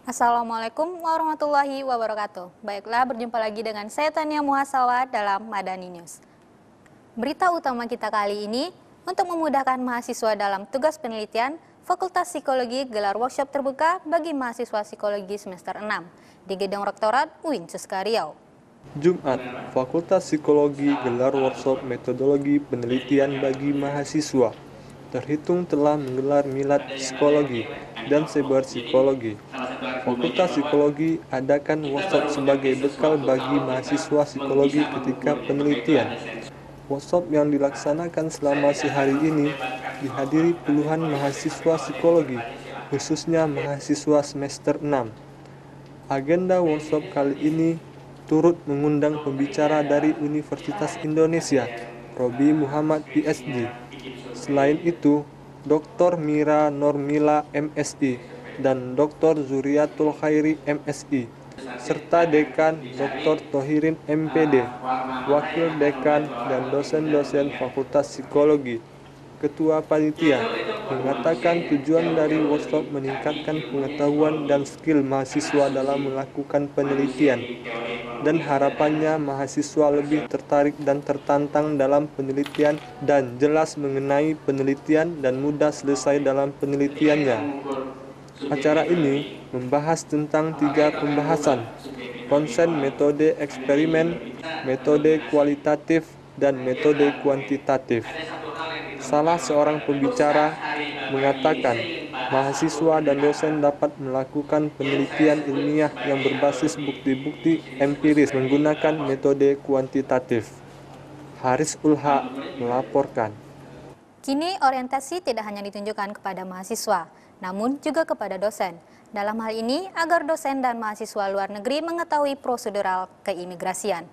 Assalamualaikum warahmatullahi wabarakatuh. Baiklah, berjumpa lagi dengan saya Tania Muhasawa dalam Madani News. Berita utama kita kali ini, untuk memudahkan mahasiswa dalam tugas penelitian, Fakultas Psikologi gelar workshop terbuka bagi mahasiswa psikologi semester 6 di Gedung Rektorat UIN Suska Riau. Jumat, Fakultas Psikologi gelar workshop metodologi penelitian bagi mahasiswa. Terhitung telah menggelar milad psikologi dan sebar psikologi. Fakultas Psikologi adakan workshop sebagai bekal bagi mahasiswa psikologi ketika penelitian. Workshop yang dilaksanakan selama sehari ini dihadiri puluhan mahasiswa psikologi, khususnya mahasiswa semester 6. Agenda workshop kali ini turut mengundang pembicara dari Universitas Indonesia, Robi Muhammad PhD. Selain itu, Dr. Mira Normila MSI dan Dr. Zuriatul Khairi MSI, serta Dekan Dr. Tohirin MPD, Wakil Dekan dan dosen-dosen Fakultas Psikologi. Ketua Panitia mengatakan tujuan dari workshop meningkatkan pengetahuan dan skill mahasiswa dalam melakukan penelitian, dan harapannya mahasiswa lebih tertarik dan tertantang dalam penelitian dan jelas mengenai penelitian dan mudah selesai dalam penelitiannya. Acara ini membahas tentang 3 pembahasan: konsen metode eksperimen, metode kualitatif, dan metode kuantitatif. Salah seorang pembicara mengatakan, mahasiswa dan dosen dapat melakukan penelitian ilmiah yang berbasis bukti-bukti empiris menggunakan metode kuantitatif. Haris Ulha melaporkan. Kini orientasi tidak hanya ditunjukkan kepada mahasiswa, namun juga kepada dosen. Dalam hal ini, agar dosen dan mahasiswa luar negeri mengetahui prosedural keimigrasian.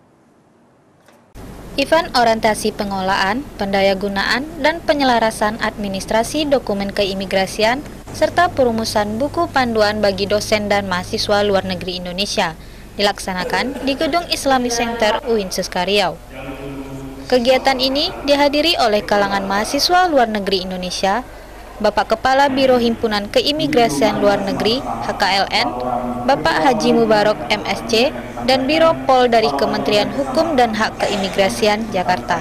Event orientasi pengolahan, pendayagunaan, dan penyelarasan administrasi dokumen keimigrasian, serta perumusan buku panduan bagi dosen dan mahasiswa luar negeri Indonesia, dilaksanakan di Gedung Islamic Center UIN Suska Riau. Kegiatan ini dihadiri oleh kalangan mahasiswa luar negeri Indonesia, Bapak Kepala Biro Himpunan Keimigrasian Luar Negeri (HKLN), Bapak Haji Mubarok MSc, dan Biro Pol dari Kementerian Hukum dan Hak Keimigrasian Jakarta.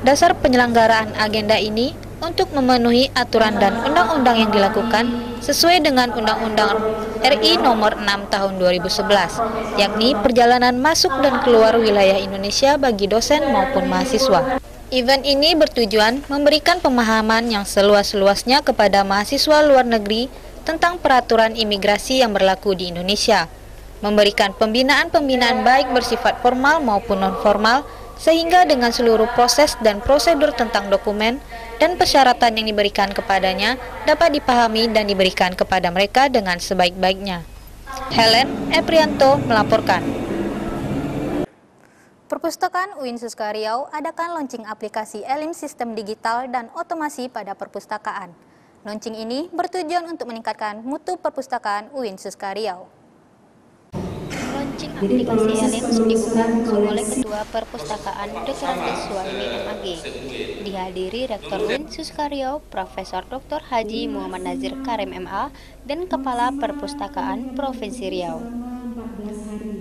Dasar penyelenggaraan agenda ini untuk memenuhi aturan dan undang-undang yang dilakukan sesuai dengan Undang-Undang RI Nomor 6 Tahun 2011, yakni perjalanan masuk dan keluar wilayah Indonesia bagi dosen maupun mahasiswa. Event ini bertujuan memberikan pemahaman yang seluas-luasnya kepada mahasiswa luar negeri tentang peraturan imigrasi yang berlaku di Indonesia, memberikan pembinaan-pembinaan baik bersifat formal maupun non-formal, sehingga dengan seluruh proses dan prosedur tentang dokumen dan persyaratan yang diberikan kepadanya dapat dipahami dan diberikan kepada mereka dengan sebaik-baiknya. Helen Eprianto melaporkan. Perpustakaan UIN Suska Riau adakan launching aplikasi Elim Sistem Digital dan Otomasi pada perpustakaan. Launching ini bertujuan untuk meningkatkan mutu perpustakaan UIN Suska Riau. Launching aplikasi Elim dibuka oleh Ketua Perpustakaan Dr. Suwarmi MAG. Dihadiri Rektor UIN Suska Riau, Profesor Dr. Haji Muhammad Nazir Karim MA, dan Kepala Perpustakaan Provinsi Riau.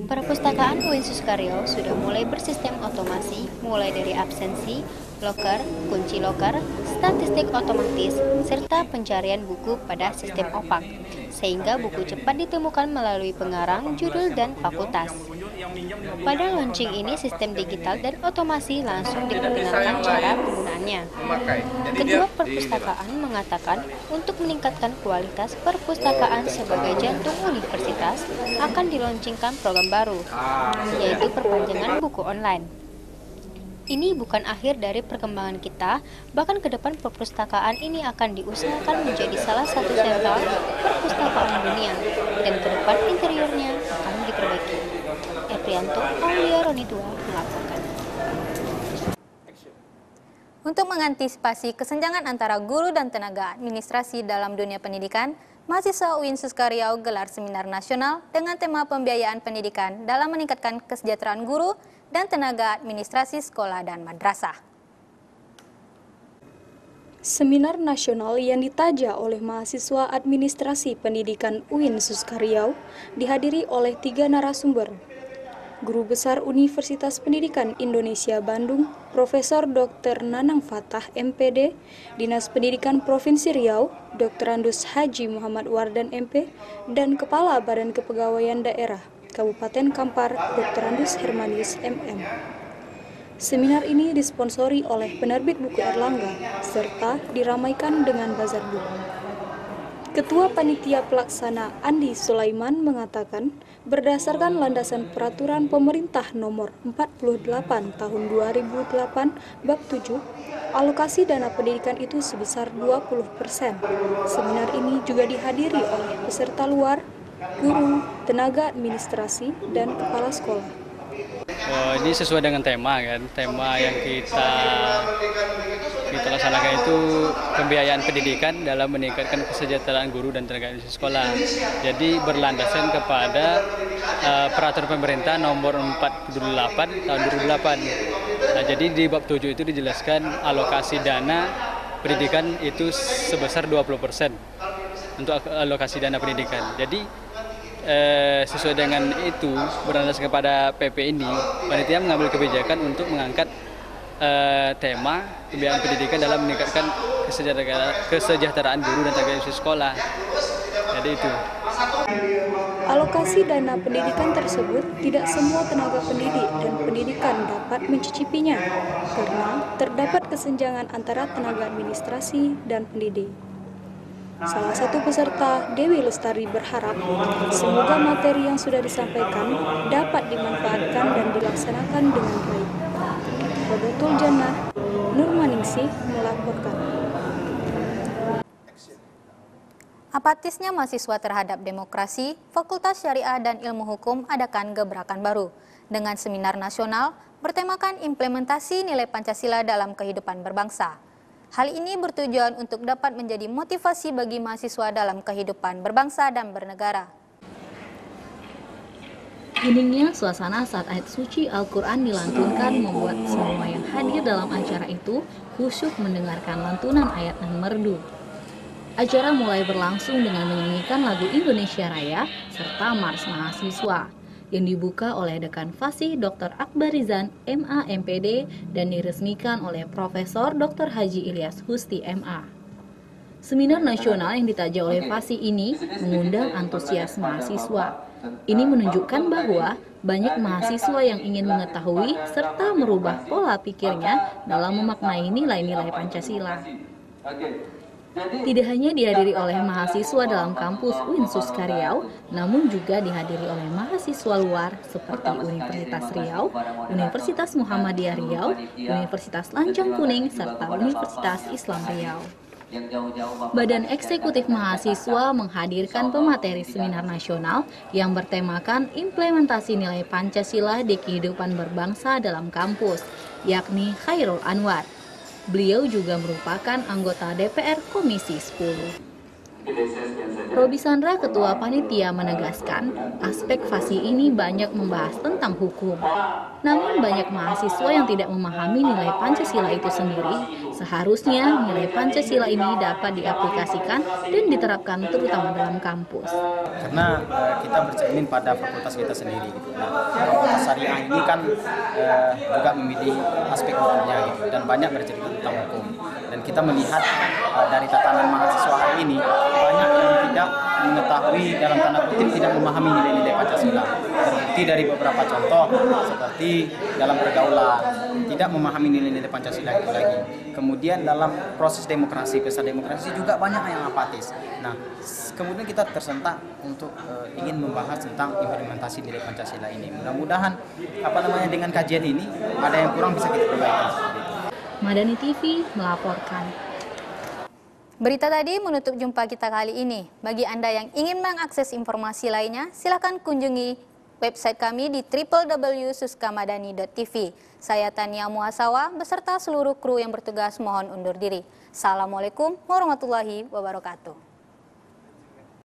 Perpustakaan UIN Suska Riau sudah mulai bersistem otomasi, mulai dari absensi, loker, kunci loker, statistik otomatis, serta pencarian buku pada sistem OPAK, sehingga buku cepat ditemukan melalui pengarang, judul, dan fakultas. Pada launching ini, sistem digital dan otomasi langsung diperkenalkan cara penggunaannya. Ketua Perpustakaan mengatakan untuk meningkatkan kualitas perpustakaan sebagai jantung universitas akan dilaunchingkan program baru, yaitu perpanjangan buku online. Ini bukan akhir dari perkembangan kita, bahkan ke depan perpustakaan ini akan diusahakan menjadi salah satu sentral perpustakaan dunia, dan ke depan interiornya akan diperbaiki. Eprianto Aulia Ronitua melaporkan. Untuk mengantisipasi kesenjangan antara guru dan tenaga administrasi dalam dunia pendidikan, mahasiswa UIN Suska Riau gelar seminar nasional dengan tema pembiayaan pendidikan dalam meningkatkan kesejahteraan guru dan tenaga administrasi sekolah dan madrasah. Seminar nasional yang ditaja oleh mahasiswa Administrasi Pendidikan UIN Suskaryau dihadiri oleh 3 narasumber. Guru Besar Universitas Pendidikan Indonesia Bandung, Profesor Dr. Nanang Fatah, MPD, Dinas Pendidikan Provinsi Riau, Dr. Andus Haji Muhammad Wardan, MP, dan Kepala Badan Kepegawaian Daerah Kabupaten Kampar, Dr. Andus Hermanius, MM. Seminar ini disponsori oleh penerbit buku Erlangga, serta diramaikan dengan bazar buku. Ketua Panitia Pelaksana Andi Sulaiman mengatakan, berdasarkan landasan Peraturan Pemerintah Nomor 48 Tahun 2008 Bab 7, alokasi dana pendidikan itu sebesar 20%. Seminar ini juga dihadiri oleh peserta luar, guru, tenaga administrasi, dan kepala sekolah. Ini sesuai dengan tema yang kita laksanakan itu pembiayaan pendidikan dalam meningkatkan kesejahteraan guru dan tenaga pendidik sekolah. Jadi berlandasan kepada Peraturan Pemerintah Nomor 48 Tahun 2008. Nah, jadi di bab 7 itu dijelaskan alokasi dana pendidikan itu sebesar 20% untuk alokasi dana pendidikan. Jadi sesuai dengan itu, berlandaskan kepada PP ini, panitia mengambil kebijakan untuk mengangkat tema pembiayaan pendidikan dalam meningkatkan kesejahteraan guru dan tenaga pendidik sekolah. Jadi itu. Alokasi dana pendidikan tersebut tidak semua tenaga pendidik dan pendidikan dapat mencicipinya, karena terdapat kesenjangan antara tenaga administrasi dan pendidik. Salah satu peserta, Dewi Lestari, berharap semoga materi yang sudah disampaikan dapat dimanfaatkan dan dilaksanakan dengan baik. Rodotul Jannah, Nurmaningsih melaporkan. Apatisnya mahasiswa terhadap demokrasi, Fakultas Syariah dan Ilmu Hukum adakan gebrakan baru dengan seminar nasional bertemakan implementasi nilai Pancasila dalam kehidupan berbangsa. Hal ini bertujuan untuk dapat menjadi motivasi bagi mahasiswa dalam kehidupan berbangsa dan bernegara. Heningnya suasana saat ayat suci Al-Quran dilantunkan membuat semua yang hadir dalam acara itu khusyuk mendengarkan lantunan ayat dan merdu. Acara mulai berlangsung dengan menyanyikan lagu Indonesia Raya serta Mars Mahasiswa yang dibuka oleh Dekan Fasih Dr. Akbar Rizan, MA MPD, dan diresmikan oleh Profesor Dr. Haji Ilyas Husti, MA. Seminar nasional yang ditaja oleh Fasih ini mengundang antusias mahasiswa. Ini menunjukkan bahwa banyak mahasiswa yang ingin mengetahui serta merubah pola pikirnya dalam memaknai nilai-nilai Pancasila. Tidak hanya dihadiri oleh mahasiswa dalam kampus UIN Suskaryau, namun juga dihadiri oleh mahasiswa luar seperti Universitas Riau, Universitas Muhammadiyah Riau, Universitas Lancang Kuning, serta Universitas Islam Riau. Badan Eksekutif Mahasiswa menghadirkan pemateri seminar nasional yang bertemakan implementasi nilai Pancasila di kehidupan berbangsa dalam kampus, yakni Khairul Anwar. Beliau juga merupakan anggota DPR Komisi 10. Robi Sandra, Ketua Panitia, menegaskan aspek Fasih ini banyak membahas tentang hukum. Namun banyak mahasiswa yang tidak memahami nilai Pancasila itu sendiri. Seharusnya nilai Pancasila ini dapat diaplikasikan dan diterapkan terutama dalam kampus. Karena kita bercermin pada fakultas kita sendiri. Nah, fakultas syariah ini kan juga memilih aspek hukumnya gitu, dan banyak bercerita tentang hukum. Dan kita melihat dari tatanan mahasiswa hari ini banyak yang tidak mengetahui, dalam tanda kutip tidak memahami nilai-nilai Pancasila. Terbukti dari beberapa contoh seperti dalam pergaulan tidak memahami nilai-nilai Pancasila itu lagi. Kemudian dalam proses demokrasi, pesta demokrasi juga banyak yang apatis. Nah, kemudian kita tersentak untuk ingin membahas tentang implementasi nilai Pancasila ini. Mudah-mudahan dengan kajian ini ada yang kurang bisa kita perbaiki. Madani TV melaporkan. Berita tadi menutup jumpa kita kali ini. Bagi Anda yang ingin mengakses informasi lainnya, silakan kunjungi website kami di www.suskamadani.tv. Saya Tania Muasawa beserta seluruh kru yang bertugas mohon undur diri. Assalamualaikum warahmatullahi wabarakatuh.